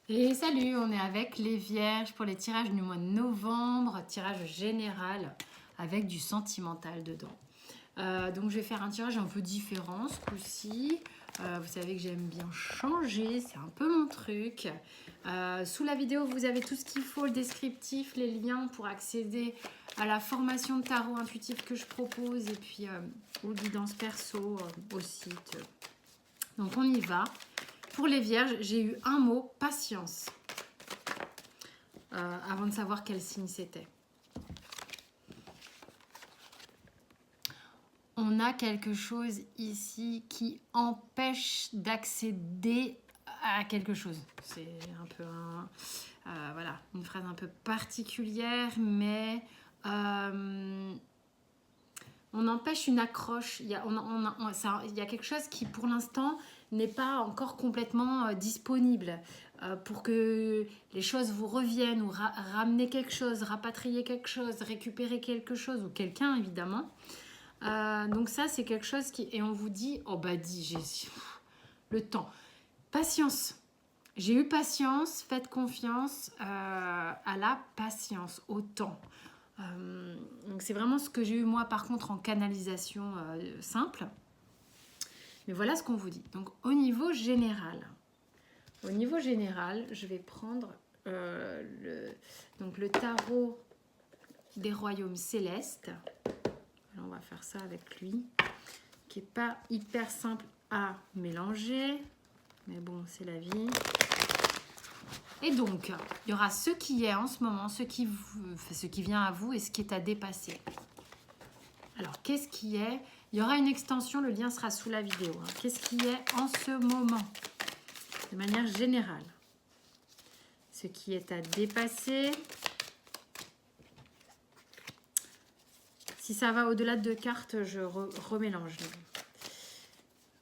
Et salut, on est avec les Vierges pour les tirages du mois de novembre, tirage général avec du sentimental dedans. Donc je vais faire un tirage un peu différent ce coup-ci. Vous savez que j'aime bien changer, c'est un peu mon truc. Sous la vidéo, vous avez tout ce qu'il faut, le descriptif, les liens pour accéder à la formation de tarot intuitif que je propose et puis aux guidances perso au site. Donc on y va. Pour les Vierges, j'ai eu un mot, patience, avant de savoir quel signe c'était. On a quelque chose ici qui empêche d'accéder à quelque chose. C'est un peu voilà, une phrase un peu particulière, mais on empêche une accroche. Il y a quelque chose qui, pour l'instant, n'est pas encore complètement disponible pour que les choses vous reviennent ou ramener quelque chose, rapatrier quelque chose, récupérer quelque chose ou quelqu'un, évidemment. Donc ça, c'est quelque chose qui... Et on vous dit, oh bah dis, j'ai le temps. Patience. J'ai eu patience, faites confiance à la patience, au temps. Donc c'est vraiment ce que j'ai eu moi par contre en canalisation simple. Mais voilà ce qu'on vous dit. Donc au niveau général, je vais prendre le tarot des royaumes célestes. Alors, on va faire ça avec lui, qui n'est pas hyper simple à mélanger, mais bon, c'est la vie. Et donc, il y aura ce qui est en ce moment, ce qui vient à vous et ce qui est à dépasser. Alors, qu'est-ce qui est? Il y aura une extension, le lien sera sous la vidéo. Hein. Qu'est-ce qui est en ce moment? De manière générale. Ce qui est à dépasser. Si ça va au-delà de 2 cartes, je remélange.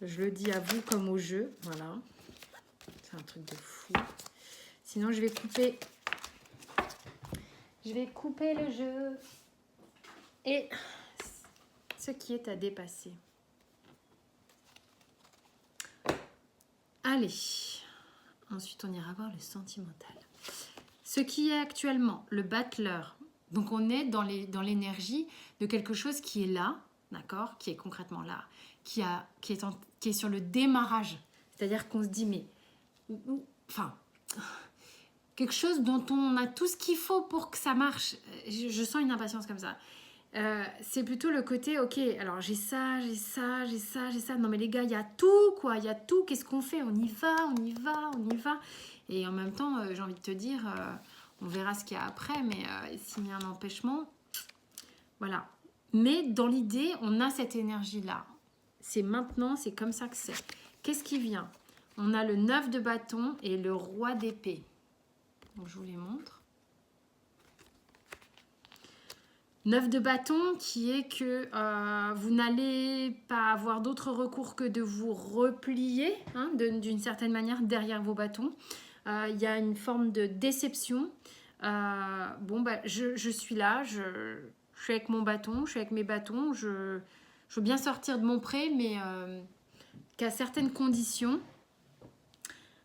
Je le dis à vous comme au jeu. Voilà. C'est un truc de fou. Sinon, je vais couper. Je vais couper le jeu. Et ce qui est à dépasser. Allez. Ensuite, on ira voir le sentimental. Ce qui est actuellement le battleur. Donc, on est dans l'énergie de quelque chose qui est là, d'accord, qui est concrètement là, qui est sur le démarrage. C'est-à-dire qu'on se dit, mais... Enfin... quelque chose dont on a tout ce qu'il faut pour que ça marche. Je sens une impatience comme ça. C'est plutôt le côté, ok, alors j'ai ça. Non mais les gars, il y a tout, quoi. Il y a tout. Qu'est-ce qu'on fait? On y va. Et en même temps, j'ai envie de te dire, on verra ce qu'il y a après, mais s'il y a un empêchement, voilà. Mais dans l'idée, on a cette énergie-là. C'est maintenant, c'est comme ça que c'est. Qu'est-ce qui vient? On a le 9 de bâton et le roi d'épée. Donc, je vous les montre. 9 de bâton qui est que vous n'allez pas avoir d'autre recours que de vous replier hein, d'une certaine manière derrière vos bâtons. Il y a une forme de déception. Bon, bah, je suis là, je suis avec mon bâton, je suis avec mes bâtons. Je veux bien sortir de mon pré, mais qu'à certaines conditions.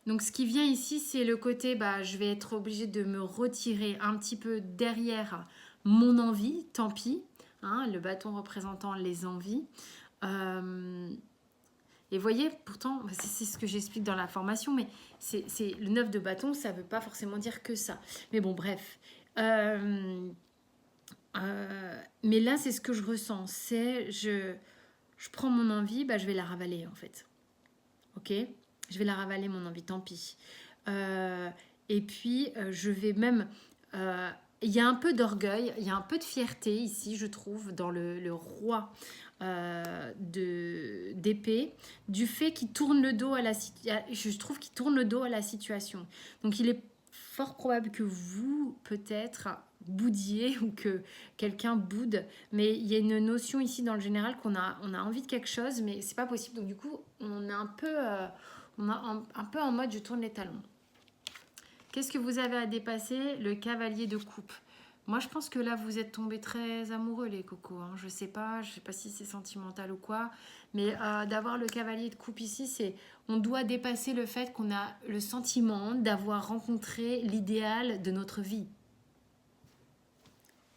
Donc ce qui vient ici, c'est le côté, bah, je vais être obligée de me retirer un petit peu derrière mon envie, tant pis, hein, le bâton représentant les envies. Et voyez, pourtant, c'est ce que j'explique dans la formation, mais c'est le 9 de bâton, ça ne veut pas forcément dire que ça. Mais bon, bref. Mais là, c'est ce que je ressens, c'est je prends mon envie, bah, je vais la ravaler en fait. Ok ? Je vais la ravaler, mon envie, tant pis. Et puis, je vais même... il y a un peu d'orgueil, il y a un peu de fierté ici, je trouve, dans le roi d'épée, du fait qu'il tourne le dos à la situation. Je trouve qu'il tourne le dos à la situation. Donc, il est fort probable que vous, peut-être, boudiez ou que quelqu'un boude, mais il y a une notion ici dans le général qu'on a envie de quelque chose, mais c'est pas possible. Donc, du coup, on est un peu... un peu en mode je tourne les talons. Qu'est-ce que vous avez à dépasser? Le cavalier de coupe. Moi, je pense que là, vous êtes tombés très amoureux, les cocos. Hein. Je sais pas si c'est sentimental ou quoi. Mais d'avoir le cavalier de coupe ici, c'est... On doit dépasser le fait qu'on a le sentiment d'avoir rencontré l'idéal de notre vie.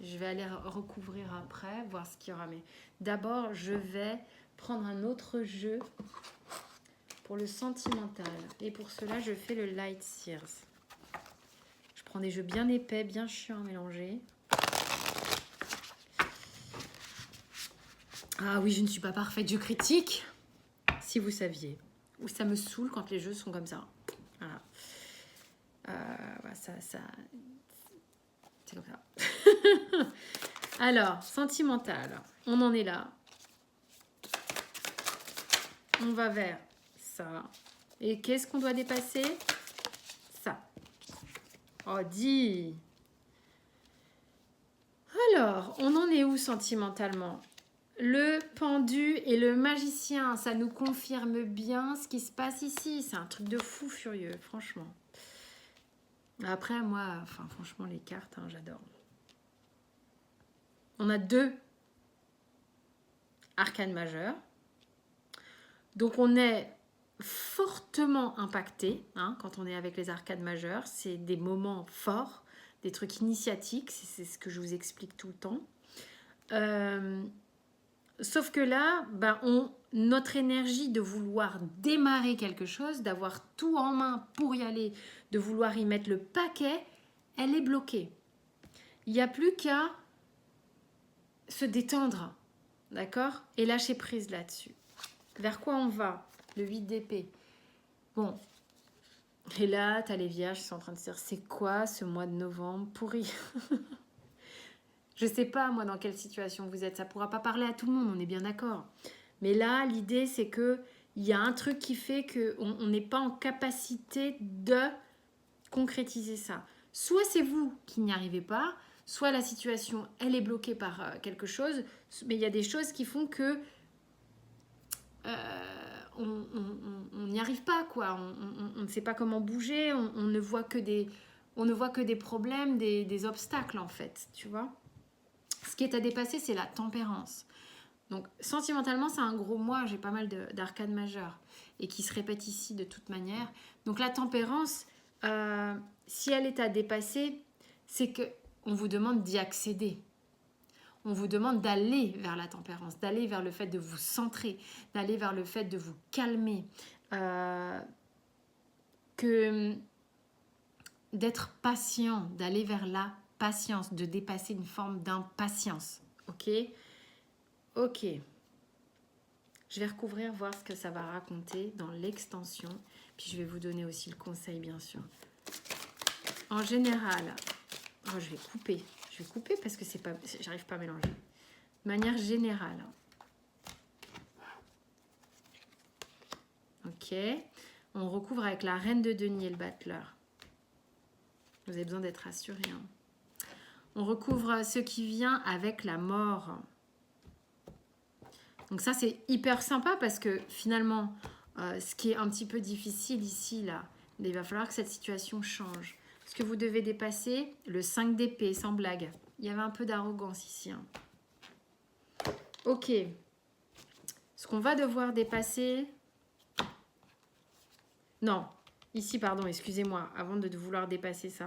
Je vais aller recouvrir après, voir ce qu'il y aura. Mais d'abord, je vais prendre un autre jeu pour le sentimental. Et pour cela, je fais le Light Sears. Je prends des jeux bien épais, bien chiants à mélanger. Ah oui, je ne suis pas parfaite, je critique, si vous saviez. Ou ça me saoule quand les jeux sont comme ça. Voilà. Ça c'est comme ça. Alors, sentimental, on en est là. On va vers ça. Et qu'est-ce qu'on doit dépasser? Ça. Oh, dis. Alors, on en est où sentimentalement? Le pendu et le magicien, ça nous confirme bien ce qui se passe ici. C'est un truc de fou furieux, franchement. Après, moi, franchement, les cartes, hein, j'adore. On a 2 arcanes majeures. Donc, on est fortement impacté hein, quand on est avec les arcanes majeures. C'est des moments forts, des trucs initiatiques. C'est ce que je vous explique tout le temps. Sauf que là, notre énergie de vouloir démarrer quelque chose, d'avoir tout en main pour y aller, de vouloir y mettre le paquet, elle est bloquée. Il n'y a plus qu'à se détendre, d'accord? Et lâcher prise là-dessus. Vers quoi on va? Le 8 d'épée. Bon, et là, tu as les vierges qui sont en train de se dire, c'est quoi ce mois de novembre pourri? Je sais pas, moi, dans quelle situation vous êtes. Ça pourra pas parler à tout le monde, on est bien d'accord. Mais là, l'idée, c'est qu'il y a un truc qui fait qu'on n'est pas en capacité de concrétiser ça. Soit c'est vous qui n'y arrivez pas, soit la situation, elle est bloquée par quelque chose, mais il y a des choses qui font que on n'y arrive pas, quoi. On ne sait pas comment bouger, on ne voit que des problèmes, des obstacles, en fait, tu vois. Ce qui est à dépasser, c'est la tempérance. Donc, sentimentalement, c'est un gros mois. J'ai pas mal d'arcanes majeures et qui se répètent ici de toute manière. Donc, la tempérance, si elle est à dépasser, c'est qu'on vous demande d'y accéder. On vous demande d'aller vers la tempérance, d'aller vers le fait de vous centrer, d'aller vers le fait de vous calmer, d'être patient, d'aller vers la patience, de dépasser une forme d'impatience. Ok? Ok. Je vais recouvrir, voir ce que ça va raconter dans l'extension. Puis je vais vous donner aussi le conseil, bien sûr. En général, je vais couper. Je vais couper parce que j'arrive pas à mélanger. De manière générale. Ok. On recouvre avec la reine de denier et le battleur. Vous avez besoin d'être rassuré. Hein. On recouvre ce qui vient avec la mort. Donc ça, c'est hyper sympa parce que finalement, ce qui est un petit peu difficile ici, là, il va falloir que cette situation change. Ce que vous devez dépasser, le 5 d'épée, sans blague. Il y avait un peu d'arrogance ici. Hein. Ok. Ce qu'on va devoir dépasser... Non, ici, pardon, excusez-moi, avant de vouloir dépasser ça.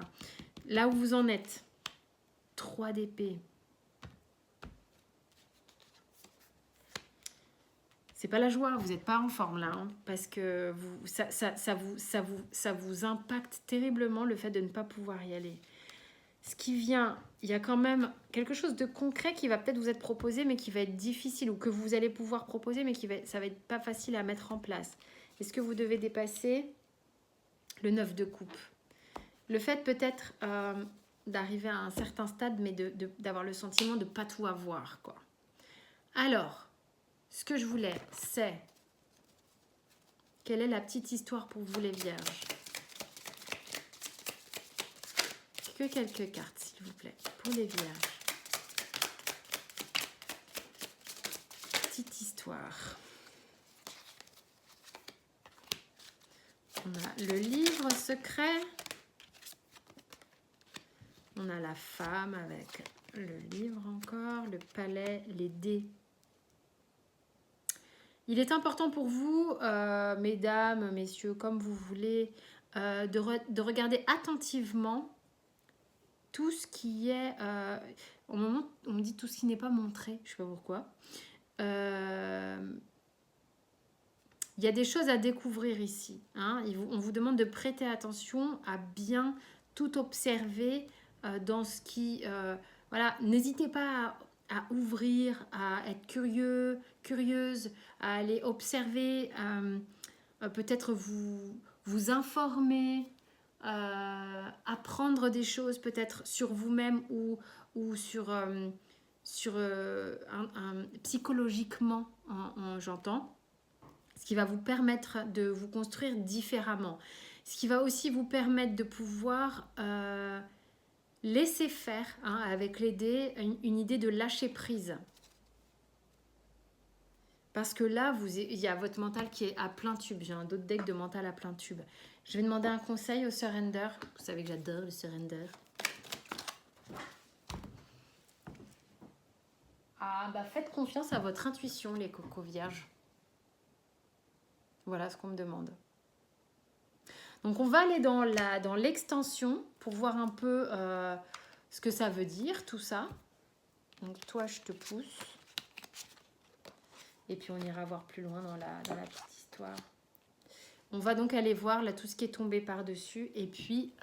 Là où vous en êtes, 3 d'épée. C'est pas la joie, vous n'êtes pas en forme là, hein, parce que ça vous impacte terriblement le fait de ne pas pouvoir y aller. Ce qui vient, il y a quand même quelque chose de concret qui va peut-être vous être proposé, mais qui va être difficile, ou que vous allez pouvoir proposer, mais ça va être pas facile à mettre en place. Est-ce que vous devez dépasser le 9 de coupe? Le fait peut-être d'arriver à un certain stade, mais d'avoir le sentiment de ne pas tout avoir, quoi. Alors, ce que je voulais, c'est... Quelle est la petite histoire pour vous, les vierges? Que quelques cartes, s'il vous plaît, pour les vierges. Petite histoire. On a le livre secret. On a la femme avec le livre encore, le palais, les dés. Il est important pour vous, mesdames, messieurs, comme vous voulez, de regarder attentivement tout ce qui est... au moment où on me dit tout ce qui n'est pas montré, je ne sais pas pourquoi. Il y a des choses à découvrir ici. Hein. On vous demande de prêter attention à bien tout observer dans ce qui... voilà, n'hésitez pas à ouvrir, à être curieux, curieuse, à aller observer, peut-être vous informer, apprendre des choses peut-être sur vous-même ou sur, psychologiquement, j'entends. Ce qui va vous permettre de vous construire différemment. Ce qui va aussi vous permettre de pouvoir laisser faire, hein, avec les dés, une idée de lâcher prise. Parce que là, il y a votre mental qui est à plein tube. J'ai un autre deck de mental à plein tube. Je vais demander un conseil au surrender. Vous savez que j'adore le surrender. Ah, bah faites confiance à votre intuition, les cocos vierges. Voilà ce qu'on me demande. Donc on va aller dans l'extension pour voir un peu ce que ça veut dire, tout ça. Donc toi, je te pousse. Et puis on ira voir plus loin dans la petite histoire. On va donc aller voir là tout ce qui est tombé par-dessus. Et puis,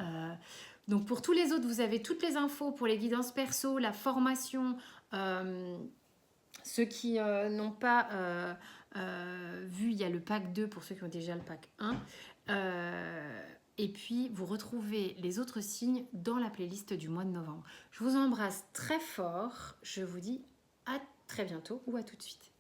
donc pour tous les autres, vous avez toutes les infos pour les guidances perso, la formation. Ceux qui n'ont pas vu, il y a le pack 2 pour ceux qui ont déjà le pack 1. Et puis, vous retrouvez les autres signes dans la playlist du mois de novembre. Je vous embrasse très fort. Je vous dis à très bientôt ou à tout de suite.